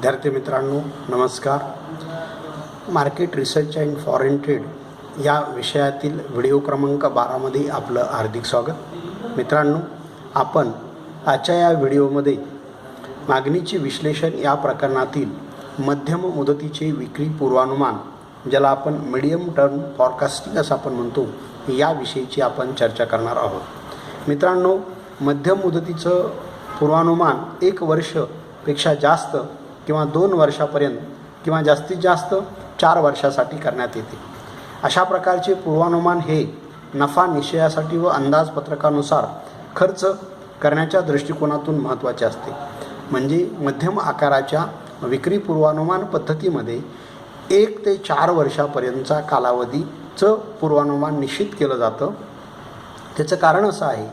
विद्यार्थी मित्रांनो नमस्कार. Market research and foreign trade या विषयातील व्हिडिओ क्रमांक 12 मध्ये आपलं हार्दिक स्वागत. मित्रांनो, आपण आजच्या या व्हिडिओमध्ये मागणीचे विश्लेषण या प्रकरणातील मध्यम मुदतीचे विक्री पूर्वानुमान, ज्याला आपण मीडियम टर्म फॉरकास्टिंग असं आपण म्हणतो, याविषयीची आपण चर्चा करणार आहोत. मित्रांनो, मध्यम मुदतीचं पूर्वानुमान 1 वर्षपेक्षा जास्त किंवा 2 वर्षापर्यंत किंवा जास्तीत जास्त 4 वर्षासाठी करण्यात येते. अशा प्रकारचे पूर्वानुमान हे नफा निश्चयासाठी व अंदाजपत्रकानुसार खर्च करण्याच्या दृष्टिकोनातून महत्त्वाचे असते. म्हणजे मध्यम आकाराच्या विक्री पूर्वानुमान पद्धतीमध्ये 1 ते 4 वर्षापर्यंतचा कालावधीचं पूर्वानुमान निश्चित केलं जातं. त्याचं कारण असं आहे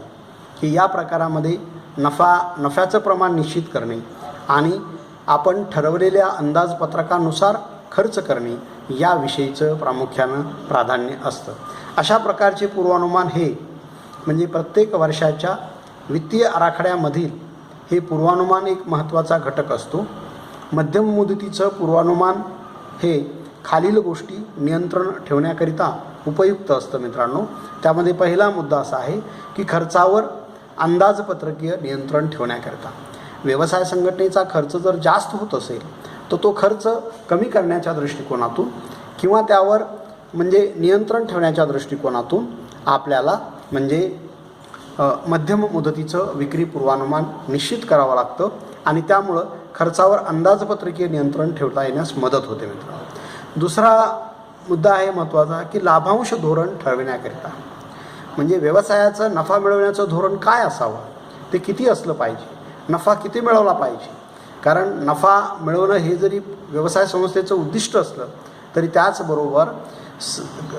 की या प्रकारामध्ये नफ्याचं प्रमाण निश्चित करणे आणि आपण ठरवलेल्या अंदाजपत्रकानुसार खर्च करणे याविषयीचं प्रामुख्यानं प्राधान्य असतं. अशा प्रकारचे पूर्वानुमान हे म्हणजे प्रत्येक वर्षाच्या वित्तीय आराखड्यामधील हे पूर्वानुमान एक महत्त्वाचा घटक असतो. मध्यम मुदतीचं पूर्वानुमान हे खालील गोष्टी नियंत्रण ठेवण्याकरिता उपयुक्त असतं. मित्रांनो, त्यामध्ये पहिला मुद्दा असा आहे की खर्चावर अंदाजपत्रकीय नियंत्रण ठेवण्याकरिता व्यवसाय संघटनेचा खर्च जर जास्त होत असेल तर तो खर्च कमी करण्याच्या दृष्टिकोनातून किंवा त्यावर म्हणजे नियंत्रण ठेवण्याच्या दृष्टिकोनातून आपल्याला म्हणजे मध्यम मुदतीचं विक्री पूर्वानुमान निश्चित करावं लागतं आणि त्यामुळं खर्चावर अंदाजपत्रकीय नियंत्रण ठेवता येण्यास मदत होते. मित्रांनो, दुसरा मुद्दा आहे महत्त्वाचा की लाभांश धोरण ठरविण्याकरिता म्हणजे व्यवसायाचं नफा मिळवण्याचं धोरण काय असावं, ते किती असलं पाहिजे, नफा किती मिळवला पाहिजे. कारण नफा मिळवणं हे जरी व्यवसाय संस्थेचं उद्दिष्ट असलं तरी त्याचबरोबर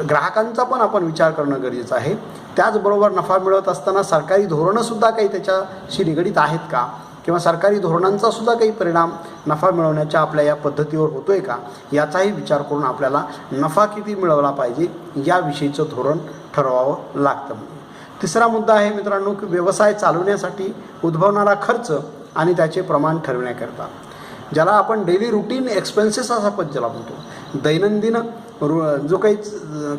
ग्राहकांचा पण आपण विचार करणं गरजेचं आहे. त्याचबरोबर नफा मिळवत असताना सरकारी धोरणंसुद्धा काही त्याच्याशी निगडीत आहेत का किंवा सरकारी धोरणांचासुद्धा काही परिणाम नफा मिळवण्याच्या आपल्या या पद्धतीवर होतो आहे का, याचाही विचार करून आपल्याला नफा किती मिळवला पाहिजे याविषयीचं धोरण ठरवावं लागतं. तिसरा मुद्दा आहे मित्रांनो की व्यवसाय चालवण्यासाठी उद्भवणारा खर्च आणि त्याचे प्रमाण ठरवण्याकरता, ज्याला आपण डेली रुटीन एक्सपेन्सेस असं आपण ज्याला म्हणतो, दैनंदिन जो काही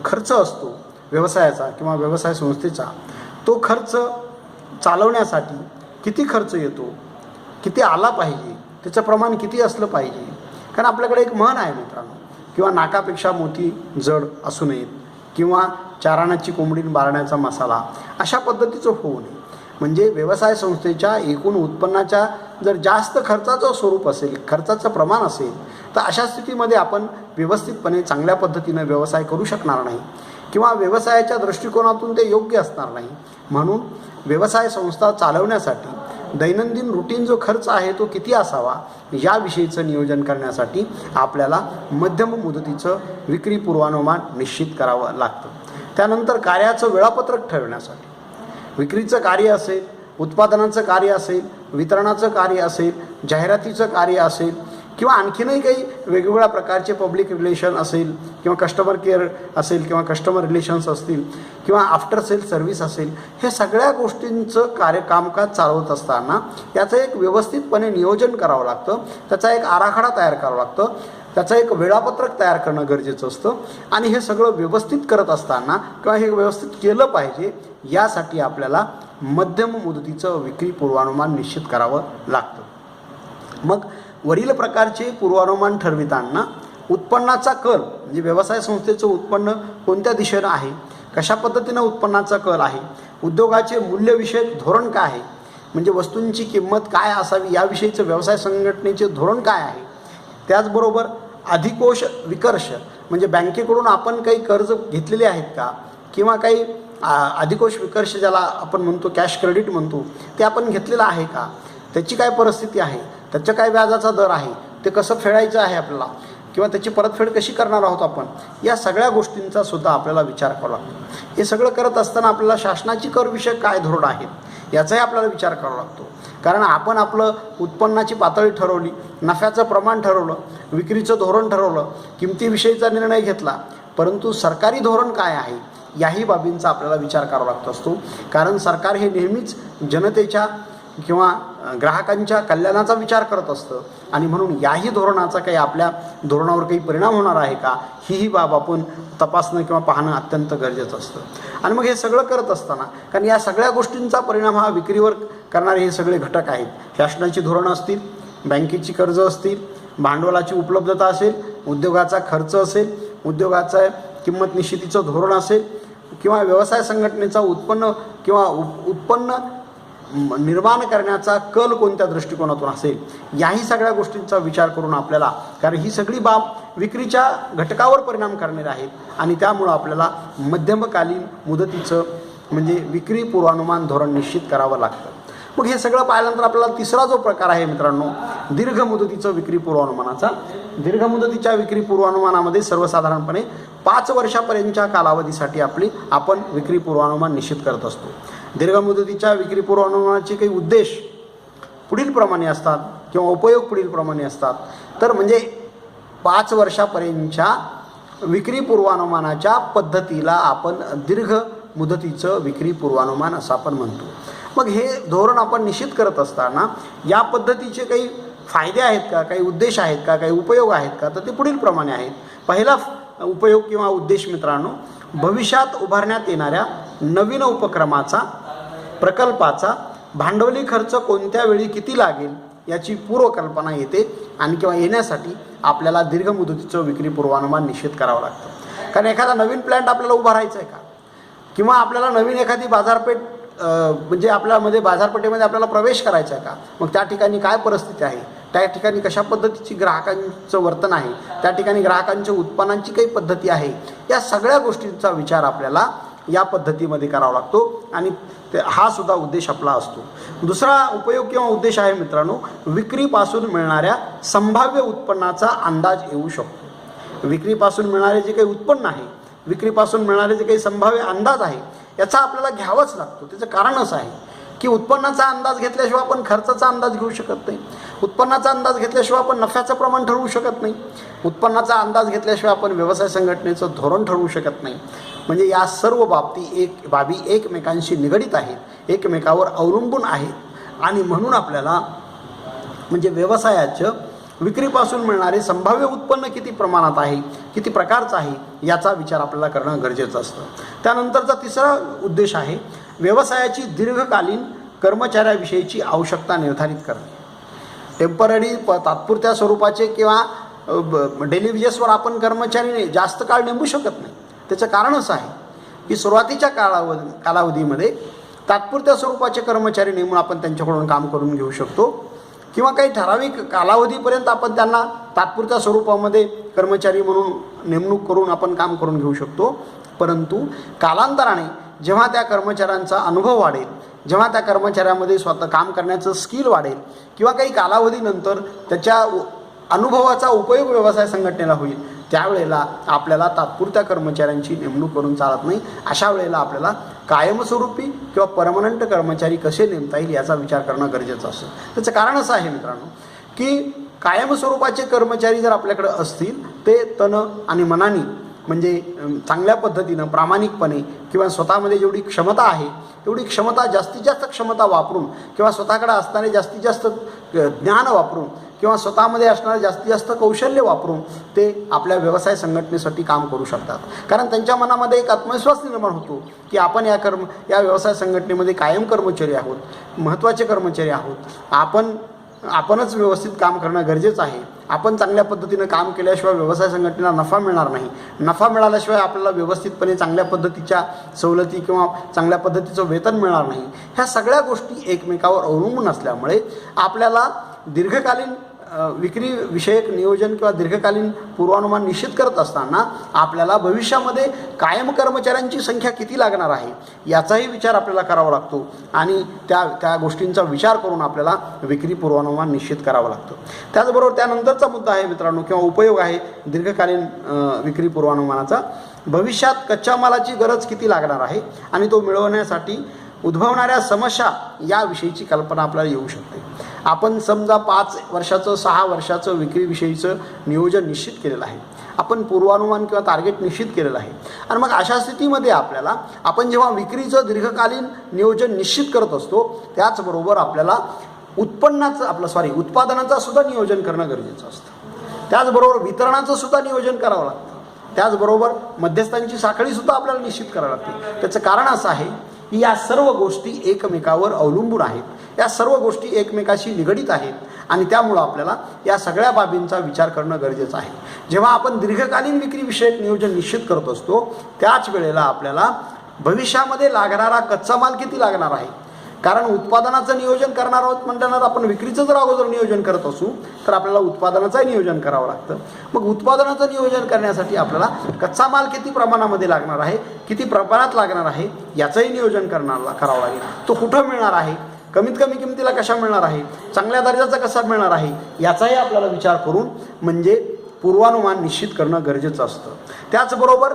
खर्च असतो व्यवसायाचा किंवा व्यवसाय संस्थेचा, तो खर्च चालवण्यासाठी किती खर्च येतो, किती आला पाहिजे, त्याचं प्रमाण किती असलं पाहिजे. कारण आपल्याकडे एक म्हण आहे मित्रांनो, किंवा नाकापेक्षा मोती जड असू नयेत किंवा चाराण्याची कोंबडीन बारण्याचा मसाला, अशा पद्धतीचं होऊ नये. म्हणजे व्यवसाय संस्थेच्या एकूण उत्पन्नाच्या जर जास्त खर्चाचं स्वरूप असेल, खर्चाचं प्रमाण असेल, तर अशा स्थितीमध्ये आपण व्यवस्थितपणे चांगल्या पद्धतीनं व्यवसाय करू शकणार नाही किंवा व्यवसायाच्या दृष्टिकोनातून ते योग्य असणार नाही. म्हणून व्यवसाय संस्था चालवण्यासाठी दैनंदिन रुटीन जो खर्च आहे तो किती असावा याविषयीचं नियोजन करण्यासाठी आपल्याला मध्यम मुदतीचं विक्री पूर्वानुमान निश्चित करावं लागतं. त्यानंतर कार्याचं वेळापत्रक ठरवण्यासाठी विक्रीचं कार्य असेल, उत्पादनाचं कार्य असेल, वितरणाचं कार्य असेल, जाहिरातीचं कार्य असेल किंवा आणखीनही काही वेगवेगळ्या प्रकारचे पब्लिक रिलेशन असेल किंवा कस्टमर केअर असेल किंवा कस्टमर रिलेशन्स असतील किंवा आफ्टर सेल सर्व्हिस असेल, हे सगळ्या गोष्टींचं कामकाज चालवत असताना याचं एक व्यवस्थितपणे नियोजन करावं लागतं, त्याचा एक आराखडा तयार करावा लागतं, त्याचं एक वेळापत्रक तयार करणं गरजेचं असतं. आणि हे सगळं व्यवस्थित करत असताना किंवा हे व्यवस्थित केलं पाहिजे यासाठी आपल्याला मध्यम मुदतीचं विक्री पूर्वानुमान निश्चित करावं लागतं. मग वरील प्रकारचे पूर्वानुमान ठरविताना उत्पन्नाचा कल म्हणजे व्यवसाय संस्थेचं उत्पन्न कोणत्या दिशेनं आहे, कशा पद्धतीनं उत्पन्नाचा कल आहे, उद्योगाचे मूल्यविषयक धोरण काय आहे म्हणजे वस्तूंची किंमत काय असावी याविषयीचं व्यवसाय संघटनेचे धोरण काय आहे, त्याचबरोबर अधिकोष विकर्ष म्हणजे बँकेकडून आपण काही कर्ज घेतलेले आहेत का किंवा काही अधिकोष विकर्ष ज्याला आपण म्हणतो, कॅश क्रेडिट म्हणतो, ते आपण घेतलेलं आहे का, त्याची काय परिस्थिती आहे, त्याच्या काय व्याजाचा दर आहे, ते कसं फेडायचं आहे आपल्याला किंवा त्याची परतफेड कशी करणार आहोत आपण, या सगळ्या गोष्टींचा सुद्धा आपल्याला विचार करावा लागतो. हे सगळं करत असताना आपल्याला शासनाची करविषयक काय धोरण आहेत याचाही आपल्याला विचार करावा लागतो. कारण आपण आपलं उत्पन्नाची पातळी ठरवली, नफ्याचं प्रमाण ठरवलं, विक्रीचं धोरण ठरवलं, किमतीविषयीचा निर्णय घेतला, परंतु सरकारी धोरण काय आहे याही बाबींचा आपल्याला विचार करावा लागत असतो. कारण सरकार हे नेहमीच जनतेच्या किंवा ग्राहकांच्या कल्याणाचा विचार करत असतं आणि म्हणून याही धोरणाचा काही आपल्या धोरणावर काही परिणाम होणार आहे का, ही बाब आपण तपासणं किंवा पाहणं अत्यंत गरजेचं असतं. आणि मग हे सगळं करत असताना, कारण या सगळ्या गोष्टींचा परिणाम हा विक्रीवर करणारे हे सगळे घटक आहेत. शासनाची धोरणं असतील, बँकेची कर्ज असतील, भांडवलाची उपलब्धता असेल, उद्योगाचा खर्च असेल, उद्योगाचा किंमत निश्चितीचं धोरण असेल, किंवा व्यवसाय संघटनेचा उत्पन्न निर्माण करण्याचा कल कोणत्या दृष्टिकोनातून असेल, याही सगळ्या गोष्टींचा विचार करून आपल्याला, कारण ही सगळी बाब विक्रीच्या घटकावर परिणाम करणारी आहेत आणि त्यामुळं आपल्याला मध्यमकालीन मुदतीचं म्हणजे विक्री पूर्वानुमान धोरण निश्चित करावं लागतं. मग हे सगळं पाहिल्यानंतर आपल्याला तिसरा जो प्रकार आहे मित्रांनो, दीर्घ मुदतीचं विक्री पूर्वानुमानाचा. दीर्घ मुदतीच्या विक्री पूर्वानुमानामध्ये सर्वसाधारणपणे 5 वर्षापर्यंतच्या कालावधीसाठी आपण विक्री पूर्वानुमान निश्चित करत असतो. दीर्घ मुदतीच्या विक्री पूर्वानुमानाचे काही उद्देश पुढीलप्रमाणे असतात किंवा उपयोग पुढीलप्रमाणे असतात. तर म्हणजे 5 वर्षापर्यंतच्या विक्री पूर्वानुमानाच्या पद्धतीला आपण दीर्घ मुदतीचं विक्री पूर्वानुमान असं आपण म्हणतो. मग हे धोरण आपण निश्चित करत असताना या पद्धतीचे काही फायदे आहेत का, काही उद्देश आहेत का, काही उपयोग आहेत का, तर ते पुढीलप्रमाणे आहेत. पहिला उपयोग किंवा उद्देश मित्रांनो, भविष्यात उभारण्यात येणाऱ्या नवीन उपक्रमाचा, प्रकल्पाचा भांडवली खर्च कोणत्या वेळी किती लागेल याची पूर्वकल्पना येते आणि किंवा येण्यासाठी आपल्याला दीर्घ मुदतीचं विक्री पूर्वानुमान निश्चित करावं लागतं. कारण एखादा नवीन प्लॅन्ट आपल्याला उभारायचा आहे का, किंवा आपल्याला नवीन एखादी बाजारपेठ म्हणजे आपल्यामध्ये बाजारपेठेमध्ये आपल्याला प्रवेश करायचा आहे का, मग त्या ठिकाणी काय परिस्थिती आहे, त्या ठिकाणी कशा पद्धतीची ग्राहकांचं वर्तन आहे, त्या ठिकाणी ग्राहकांच्या उत्पन्नांची काही पद्धती आहे, या सगळ्या गोष्टींचा विचार आपल्याला या पद्धतीमध्ये करावा लागतो आणि हा सुद्धा उद्देश आपला असतो. दुसरा उपयोग किंवा उद्देश आहे मित्रांनो, विक्रीपासून मिळणाऱ्या संभाव्य उत्पन्नाचा अंदाज येऊ शकतो. विक्रीपासून मिळणारे जे काही उत्पन्न आहे, विक्रीपासून मिळणारे जे काही संभाव्य अंदाज आहे, याचा आपल्याला घ्यावाच लागतो. त्याचं कारण असं आहे की उत्पन्नाचा अंदाज घेतल्याशिवाय आपण खर्चाचा अंदाज घेऊ शकत नाही, उत्पन्नाचा अंदाज घेतल्याशिवाय आपण नफ्याचं प्रमाण ठरवू शकत नाही, उत्पन्नाचा अंदाज घेतल्याशिवाय आपण व्यवसाय संघटनेचं धोरण ठरवू शकत नाही. म्हणजे या सर्व बाबी एकमेकांशी निगडीत आहेत, एकमेकावर अवलंबून आहेत आणि म्हणून आपल्याला म्हणजे व्यवसायाचं विक्रीपासून मिळणारे संभाव्य उत्पन्न किती प्रमाणात आहे, किती प्रकारचं आहे, याचा विचार आपल्याला करणं गरजेचं असतं. त्यानंतरचा तिसरा उद्देश आहे व्यवसायाची दीर्घकालीन कर्मचाऱ्याविषयीची आवश्यकता निर्धारित करणे. टेम्पररी तात्पुरत्या स्वरूपाचे किंवा डेली वेजेसवर आपण कर्मचारी जास्त काळ नेमू शकत नाही. त्याचं कारण असं आहे की सुरुवातीच्या कालावधीमध्ये तात्पुरत्या स्वरूपाचे कर्मचारी नेमून आपण त्यांच्याकडून काम करून घेऊ शकतो किंवा काही ठराविक कालावधीपर्यंत आपण त्यांना तात्पुरत्या स्वरूपामध्ये कर्मचारी म्हणून नेमणूक करून आपण काम करून घेऊ शकतो. परंतु कालांतराने जेव्हा त्या कर्मचाऱ्यांचा अनुभव वाढेल, जेव्हा त्या कर्मचाऱ्यामध्ये स्वतः काम करण्याचं स्किल वाढेल किंवा काही कालावधीनंतर त्याच्या अनुभवाचा उपयोग व्यवसाय संघटनेला होईल, त्यावेळेला आपल्याला तात्पुरत्या कर्मचाऱ्यांची नेमणूक करून चालत नाही. अशा वेळेला आपल्याला कायमस्वरूपी किंवा परमनंट कर्मचारी कसे नेमता येईल याचा विचार करणं गरजेचं असतं. त्याचं कारण असं आहे मित्रांनो की कायमस्वरूपाचे कर्मचारी जर आपल्याकडे असतील, ते तन आणि मनाने म्हणजे चांगल्या पद्धतीनं प्रामाणिकपणे किंवा स्वतःमध्ये जेवढी क्षमता आहे तेवढी क्षमता जास्तीत जास्त क्षमता वापरून किंवा स्वतःकडे असणारे जास्तीत जास्त ज्ञान वापरून किंवा स्वतःमध्ये असणारे जास्तीत जास्त कौशल्य वापरून ते आपल्या व्यवसाय संघटनेसाठी काम करू शकतात. कारण त्यांच्या मनामध्ये एक आत्मविश्वास निर्माण होतो की आपण या व्यवसाय संघटनेमध्ये कायम कर्मचारी आहोत, महत्त्वाचे कर्मचारी आहोत, आपणच व्यवस्थित काम करणं गरजेचं आहे. आपण चांगल्या पद्धतीनं काम केल्याशिवाय व्यवसाय संघटनेला नफा मिळणार नाही. नफा मिळाल्याशिवाय आपल्याला व्यवस्थितपणे चांगल्या पद्धतीच्या सवलती किंवा चांगल्या पद्धतीचं वेतन मिळणार नाही. ह्या सगळ्या गोष्टी एकमेकावर अवलंबून असल्यामुळे आपल्याला दीर्घकालीन विक्री विषयक नियोजन किंवा दीर्घकालीन पूर्वानुमान निश्चित करत असताना आपल्याला भविष्यामध्ये कायम कर्मचाऱ्यांची संख्या किती लागणार आहे याचाही विचार आपल्याला करावा लागतो आणि त्या गोष्टींचा विचार करून आपल्याला विक्री पूर्वानुमान निश्चित करावं लागतं. त्याचबरोबर त्यानंतरचा मुद्दा आहे मित्रांनो किंवा उपयोग आहे दीर्घकालीन विक्री पूर्वानुमानाचा, भविष्यात कच्च्या मालाची गरज किती लागणार आहे आणि तो मिळवण्यासाठी उद्भवणाऱ्या समस्या याविषयीची कल्पना आपल्याला येऊ शकते. आपण समजा 5 वर्षाचं 6 वर्षाचं विक्रीविषयीचं नियोजन निश्चित केलेलं आहे, आपण पूर्वानुमान किंवा टार्गेट निश्चित केलेलं आहे आणि मग अशा स्थितीमध्ये आपण जेव्हा विक्रीचं दीर्घकालीन नियोजन निश्चित करत असतो त्याचबरोबर आपल्याला उत्पादनाचं सुद्धा नियोजन करणं गरजेचं असतं. त्याचबरोबर वितरणाचं सुद्धा नियोजन करावं लागतं. त्याचबरोबर मध्यस्थांची साखळीसुद्धा आपल्याला निश्चित करावी लागते. त्याचं कारण असं आहे की या सर्व गोष्टी एकमेकावर अवलंबून आहेत, या सर्व गोष्टी एकमेकाशी निगडीत आहेत आणि त्यामुळं आपल्याला या सगळ्या बाबींचा विचार करणं गरजेचं आहे. जेव्हा आपण दीर्घकालीन विक्रीविषयक नियोजन निश्चित करत असतो त्याच वेळेला आपल्याला भविष्यामध्ये लागणारा कच्चा माल किती लागणार आहे, कारण उत्पादनाचं नियोजन करणार आहोत म्हणल्यावर आपण विक्रीचं जर अगोदर नियोजन करत असू तर आपल्याला उत्पादनाचंही नियोजन करावं लागतं. मग उत्पादनाचं नियोजन करण्यासाठी आपल्याला कच्चा माल किती प्रमाणामध्ये लागणार आहे, किती प्रमाणात लागणार आहे याचंही नियोजन करावं लागेल. तो कुठं मिळणार आहे, कमीत कमी किमतीला कशा मिळणार आहे, चांगल्या दर्जाचा कसा मिळणार आहे याचाही आपल्याला विचार करून म्हणजे पूर्वानुमान निश्चित करणं गरजेचं असतं. त्याचबरोबर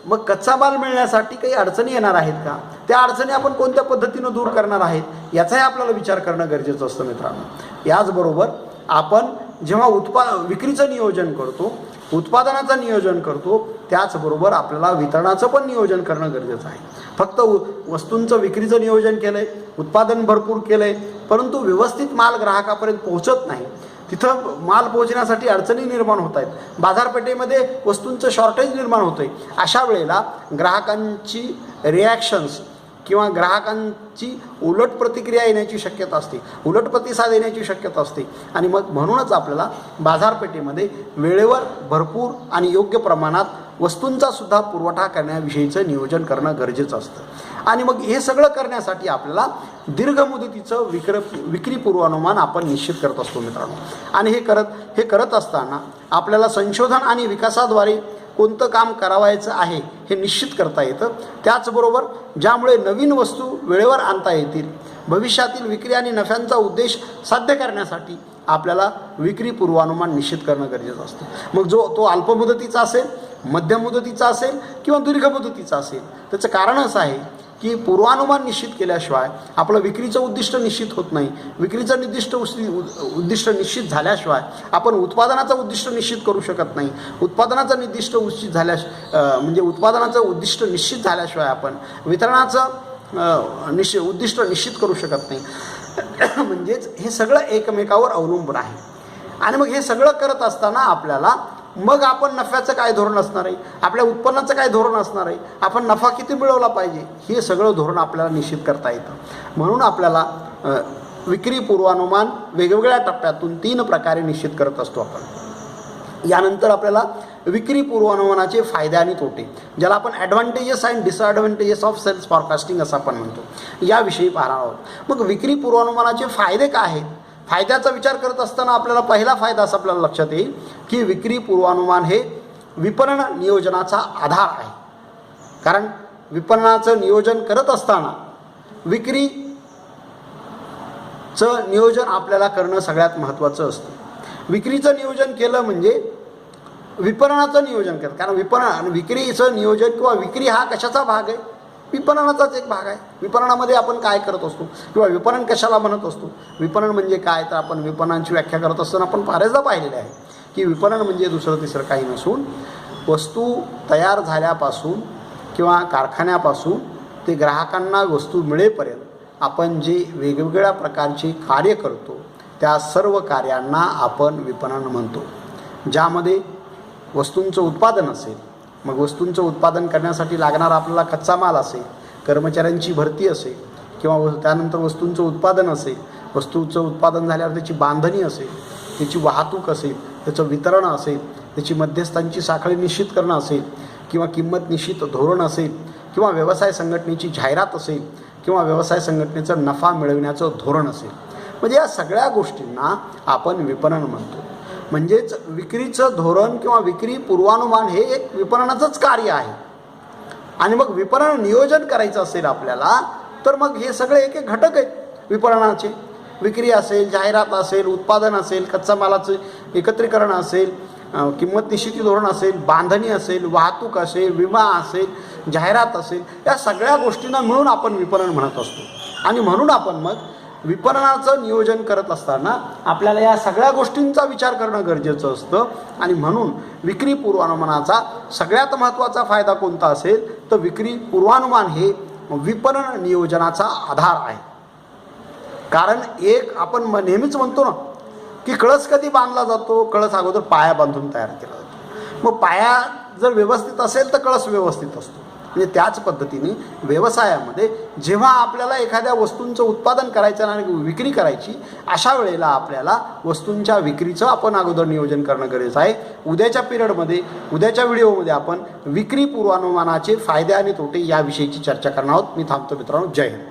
मग कच्चा माल मिळण्यासाठी काही अडचणी येणार आहेत का, त्या अडचणी आपण कोणत्या पद्धतीनं दूर करणार आहेत याचाही आपल्याला विचार करणं गरजेचं असतं मित्रांनो. याचबरोबर आपण जेव्हा विक्रीचं नियोजन करतो, उत्पादनाचं नियोजन करतो, त्याचबरोबर आपल्याला वितरणाचं पण नियोजन करणं गरजेचं आहे. फक्त वस्तूंचं विक्रीचं नियोजन केलं आहे, उत्पादन भरपूर केलं आहे, परंतु व्यवस्थित माल ग्राहकापर्यंत पोहोचत नाही, तिथं माल पोहोचण्यासाठी अडचणी निर्माण होत आहेत, बाजारपेठेमध्ये वस्तूंचं शॉर्टेज निर्माण होतं आहे. अशा वेळेला ग्राहकांची रिॲक्शन्स किंवा ग्राहकांची उलट प्रतिक्रिया येण्याची शक्यता असते, उलट प्रतिसाद येण्याची शक्यता असते आणि मग म्हणूनच आपल्याला बाजारपेठेमध्ये वेळेवर भरपूर आणि योग्य प्रमाणात वस्तूंचा सुद्धा पुरवठा करण्याविषयीचं नियोजन करणं गरजेचं असतं. आणि मग हे सगळं करण्यासाठी आपल्याला दीर्घ मुदतीचं विक्री पूर्वानुमान आपण निश्चित करत असतो मित्रांनो. आणि हे करत असताना आपल्याला संशोधन आणि विकासाद्वारे कोणतं काम करावायचं आहे हे निश्चित करता येतं. त्याचबरोबर ज्यामुळे नवीन वस्तू वेळेवर आणता येतील, भविष्यातील विक्री आणि नफ्यांचा उद्देश साध्य करण्यासाठी आपल्याला विक्री पूर्वानुमान निश्चित करणं गरजेचं असतं. मग तो अल्पमुदतीचा असेल, मध्यम मुदतीचा असेल किंवा दीर्घ मुदतीचा असेल, त्याचं कारण असं आहे की पूर्वानुमान निश्चित केल्याशिवाय आपलं विक्रीचं उद्दिष्ट निश्चित होत नाही. विक्रीचं उद्दिष्ट निश्चित झाल्याशिवाय आपण उत्पादनाचं उद्दिष्ट निश्चित करू शकत नाही. उत्पादनाचं उद्दिष्ट निश्चित झाल्याशिवाय आपण वितरणाचं उद्दिष्ट निश्चित करू शकत नाही. म्हणजेच हे सगळं एकमेकावर अवलंबून आहे. आणि मग हे सगळं करत असताना आपल्याला मग आपण नफ्याचं काय धोरण असणार आहे, आपल्या उत्पन्नाचं काय धोरण असणार आहे, आपण नफा किती मिळवला पाहिजे, हे सगळं धोरण आपल्याला निश्चित करता येतं. म्हणून आपल्याला विक्री पूर्वानुमान वेगवेगळ्या टप्प्यातून 3 प्रकारे निश्चित करत असतो आपण. यानंतर आपल्याला विक्री पूर्वानुमानाचे फायदे आणि तोटे, ज्याला आपण advantages and disadvantages of sales forecasting असं आपण म्हणतो, याविषयी पाहणार आहोत. मग विक्री पूर्वानुमानाचे फायदे काय आहेत, फायद्याचा विचार करत असताना आपल्याला पहिला फायदा असा आपल्याला लक्षात येईल की विक्री पूर्वानुमान हे विपणन नियोजनाचा आधार आहे. कारण विपणनाचं नियोजन करत असताना विक्रीचं नियोजन आपल्याला करणं सगळ्यात महत्त्वाचं असतं. विक्रीचं नियोजन केलं म्हणजे विपणनाचं नियोजन करत, कारण विक्रीचं नियोजन किंवा विक्री हा कशाचा भाग आहे, विपणनाचाच एक भाग आहे. विपणनामध्ये आपण काय करत असतो किंवा विपणन कशाला म्हणत असतो, विपणन म्हणजे काय, तर आपण विपणनाची व्याख्या करत असताना आपण फारचदा पाहिलेले आहे की विपणन म्हणजे दुसरं तिसरं काही नसून वस्तू तयार झाल्यापासून किंवा कारखान्यापासून ते ग्राहकांना वस्तू मिळेपर्यंत आपण जे वेगवेगळ्या प्रकारचे कार्य करतो त्या सर्व कार्यांना आपण विपणन म्हणतो. ज्यामध्ये वस्तूंचं उत्पादन असेल, मग वस्तूंचं उत्पादन करण्यासाठी लागणारा आपल्याला कच्चा माल असेल, कर्मचाऱ्यांची भरती असेल किंवा त्यानंतर वस्तूंचं उत्पादन असेल, वस्तूंचं उत्पादन झाल्यावर त्याची बांधणी असेल, त्याची वाहतूक असेल, त्याचं वितरण असेल, त्याची मध्यस्थांची साखळी निश्चित करणं असेल किंवा किंमत निश्चित धोरण असेल किंवा व्यवसाय संघटनेची जाहिरात असेल किंवा व्यवसाय संघटनेचं नफा मिळविण्याचं धोरण असेल, म्हणजे या सगळ्या गोष्टींना आपण विपणन म्हणतो. म्हणजेच विक्रीचं धोरण किंवा विक्री पूर्वानुमान हे एक विपणनाचंच कार्य आहे. आणि मग विपणन नियोजन करायचं असेल आपल्याला तर मग हे सगळे एक एक घटक आहेत विपणनाचे. विक्री असेल, जाहिरात असेल, उत्पादन असेल, कच्चा मालाचं एकत्रीकरण असेल, किंमत निश्चिती धोरण असेल, बांधणी असेल, वाहतूक असेल, विमा असेल, जाहिरात असेल, या सगळ्या गोष्टींना मिळून आपण विपणन म्हणत असतो. आणि म्हणून आपण मग विपणनाचं नियोजन करत असताना आपल्याला या सगळ्या गोष्टींचा विचार करणं गरजेचं असतं. आणि म्हणून विक्री पूर्वानुमानाचा सगळ्यात महत्त्वाचा फायदा कोणता असेल तर विक्री पूर्वानुमान हे विपणन नियोजनाचा आधार आहे. कारण एक आपण नेहमीच म्हणतो ना की कळस कधी बांधला जातो, कळस अगोदर पाया बांधून तयार केला जातो. मग पाया जर व्यवस्थित असेल तर कळस व्यवस्थित असतो. म्हणजे त्याच पद्धतीने व्यवसायामध्ये जेव्हा आपल्याला एखाद्या वस्तूंचं उत्पादन करायचं आणि विक्री करायची, अशा वेळेला आपल्याला वस्तूंच्या विक्रीचं आपण अगोदर नियोजन करणं गरजेचं आहे. उद्याच्या व्हिडिओमध्ये आपण विक्री पूर्वानुमानाचे फायदे आणि तोटे याविषयीची चर्चा करणार आहोत. मी थांबतो मित्रांनो. जय हिंद.